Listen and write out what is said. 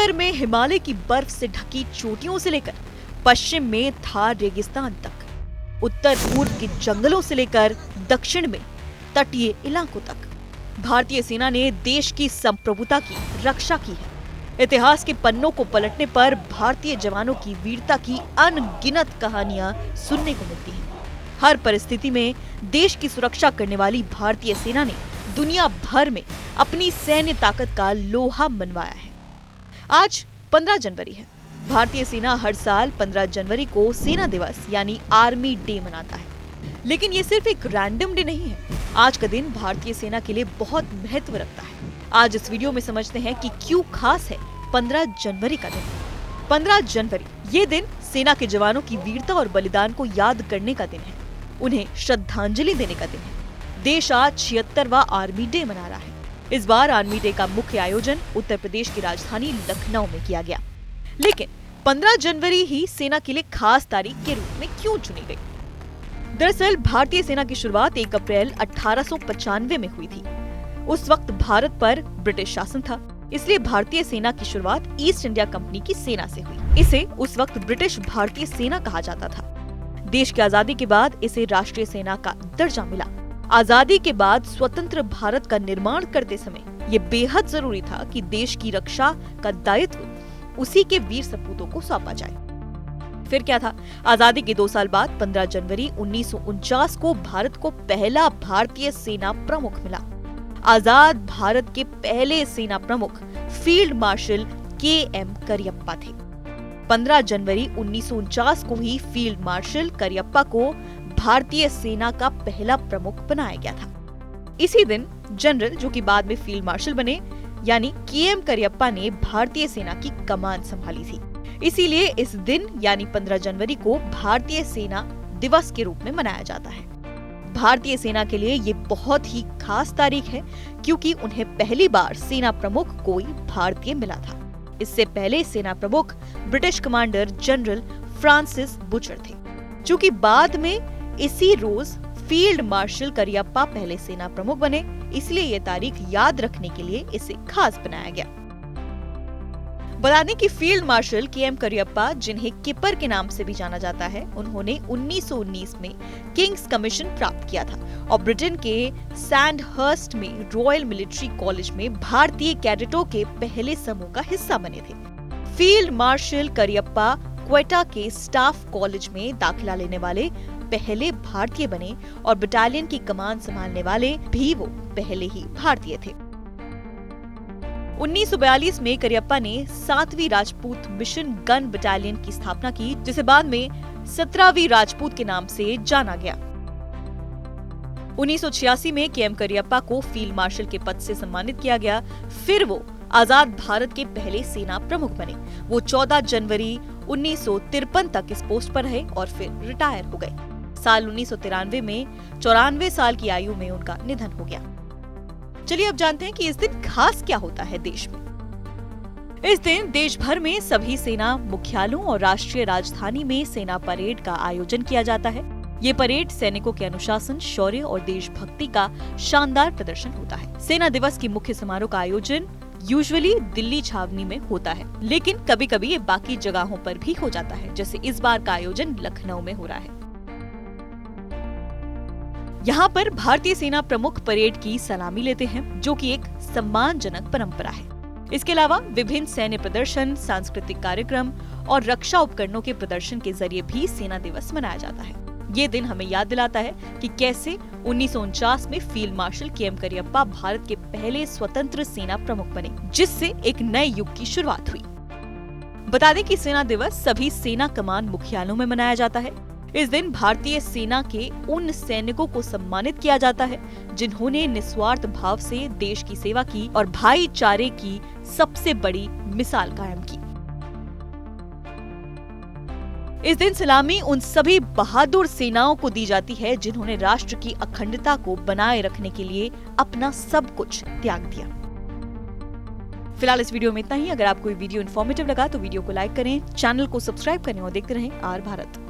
उत्तर में हिमालय की बर्फ से ढकी चोटियों से लेकर पश्चिम में थार रेगिस्तान तक, उत्तर पूर्व के जंगलों से लेकर दक्षिण में तटीय इलाकों तक भारतीय सेना ने देश की संप्रभुता की रक्षा की है। इतिहास के पन्नों को पलटने पर भारतीय जवानों की वीरता की अनगिनत कहानियां सुनने को मिलती हैं। हर परिस्थिति में देश की सुरक्षा करने वाली भारतीय सेना ने दुनिया भर में अपनी सैन्य ताकत का लोहा मनवाया है। आज 15 जनवरी है। भारतीय सेना हर साल 15 जनवरी को सेना दिवस यानी आर्मी डे मनाता है, लेकिन ये सिर्फ एक रैंडम डे नहीं है। आज का दिन भारतीय सेना के लिए बहुत महत्व रखता है। आज इस वीडियो में समझते हैं कि क्यों खास है 15 जनवरी का दिन। 15 जनवरी ये दिन सेना के जवानों की वीरता और बलिदान को याद करने का दिन है, उन्हें श्रद्धांजलि देने का दिन है। देश आज 76वां आर्मी डे मना रहा है। इस बार आर्मी डे का मुख्य आयोजन उत्तर प्रदेश की राजधानी लखनऊ में किया गया, लेकिन 15 जनवरी ही सेना के लिए खास तारीख के रूप में क्यों चुनी गई? दरअसल भारतीय सेना की शुरुआत 1 अप्रैल 1895 में हुई थी। उस वक्त भारत पर ब्रिटिश शासन था, इसलिए भारतीय सेना की शुरुआत ईस्ट इंडिया कंपनी की सेना से हुई। इसे उस वक्त ब्रिटिश भारतीय सेना कहा जाता था। देश की आजादी के बाद इसे राष्ट्रीय सेना का दर्जा मिला। आजादी के बाद स्वतंत्र भारत का निर्माण करते समय ये बेहद जरूरी था कि देश की रक्षा का दायित्व उसी के वीर सपूतों को सौंपा जाए। फिर क्या था? आजादी के 2 साल बाद 15 जनवरी 1949 को भारत को पहला भारतीय सेना प्रमुख मिला। आजाद भारत के पहले सेना प्रमुख फील्ड मार्शल के.एम. करियप्पा थे। 15 जनवरी 1949 को ही फील्ड मार्शल करियप्पा को भारतीय सेना का पहला प्रमुख बनाया गया था। इसी दिन जनरल, जो कि बाद में फील्ड मार्शल बने, यानी के.एम. करियप्पा ने भारतीय सेना की कमान संभाली थी। इसीलिए इस दिन यानी 15 जनवरी को भारतीय सेना दिवस के रूप में मनाया जाता है। भारतीय सेना के लिए ये बहुत ही खास तारीख है, क्योंकि उन्हें पहली बार सेना प्रमुख कोई भारतीय मिला था। इससे पहले सेना प्रमुख British commander general Francis butcher थे। चूंकि बाद में इसी रोज फील्ड मार्शल करियप्पा पहले सेना प्रमुख बने, इसलिए ये तारीख याद रखने के लिए इसे खास बनाया गया। बता दें कि फील्ड मार्शल के.एम. करियप्पा, जिन्हें किपर के नाम से भी जाना जाता है, उन्होंने 1919 में किंग्स कमीशन प्राप्त किया था और ब्रिटेन के सैंडहर्स्ट में रॉयल मिलिट्री कॉलेज में भारतीय कैडेटों के पहले समूह का हिस्सा बने थे। फील्ड मार्शल करियप्पा क्वेटा के स्टाफ कॉलेज में दाखिला लेने वाले पहले भारतीय बने और बटालियन की कमान संभालने वाले भी वो पहले ही भारतीय थे। 1942 में करियप्पा ने 7वीं राजपूत मिशन गन बटालियन की स्थापना की, जिसे बाद में 17वीं राजपूत के नाम से जाना गया। 1986 में के.एम. करियप्पा को फील्ड मार्शल के पद से सम्मानित किया गया। फिर वो आजाद भारत के पहले सेना प्रमुख बने। वो 14 जनवरी 1953 तक इस पोस्ट पर रहे और फिर रिटायर हो गए। साल 1993 में 94 साल की आयु में उनका निधन हो गया। चलिए अब जानते हैं कि इस दिन खास क्या होता है देश में। इस दिन देश भर में सभी सेना मुख्यालयों और राष्ट्रीय राजधानी में सेना परेड का आयोजन किया जाता है। ये परेड सैनिकों के अनुशासन, शौर्य और देशभक्ति का शानदार प्रदर्शन होता है। सेना दिवस की मुख्य समारोह का आयोजन यूजुअली दिल्ली छावनी में होता है, लेकिन कभी कभी ये बाकी जगहों पर भी हो जाता है, जैसे इस बार का आयोजन लखनऊ में हो रहा है। यहाँ पर भारतीय सेना प्रमुख परेड की सलामी लेते हैं, जो कि एक सम्मानजनक परंपरा है। इसके अलावा विभिन्न सैन्य प्रदर्शन, सांस्कृतिक कार्यक्रम और रक्षा उपकरणों के प्रदर्शन के जरिए भी सेना दिवस मनाया जाता है। ये दिन हमें याद दिलाता है कि कैसे 1949 में field marshal KM. Cariappa Bharat के पहले स्वतंत्र सेना प्रमुख बने, जिससे एक नए युग की शुरुआत हुई। बता दें कि सेना दिवस सभी सेना कमान मुख्यालयों में मनाया जाता है। इस दिन भारतीय सेना के उन सैनिकों को सम्मानित किया जाता है जिन्होंने निस्वार्थ भाव से देश की सेवा की और भाईचारे की सबसे बड़ी मिसाल कायम की। इस दिन सलामी उन सभी बहादुर सेनाओं को दी जाती है जिन्होंने राष्ट्र की अखंडता को बनाए रखने के लिए अपना सब कुछ त्याग दिया। फिलहाल इस वीडियो में इतना ही। अगर आपको ये वीडियो इन्फॉर्मेटिव लगा तो वीडियो को लाइक करें, चैनल को सब्सक्राइब करें और देखते रहें आर भारत।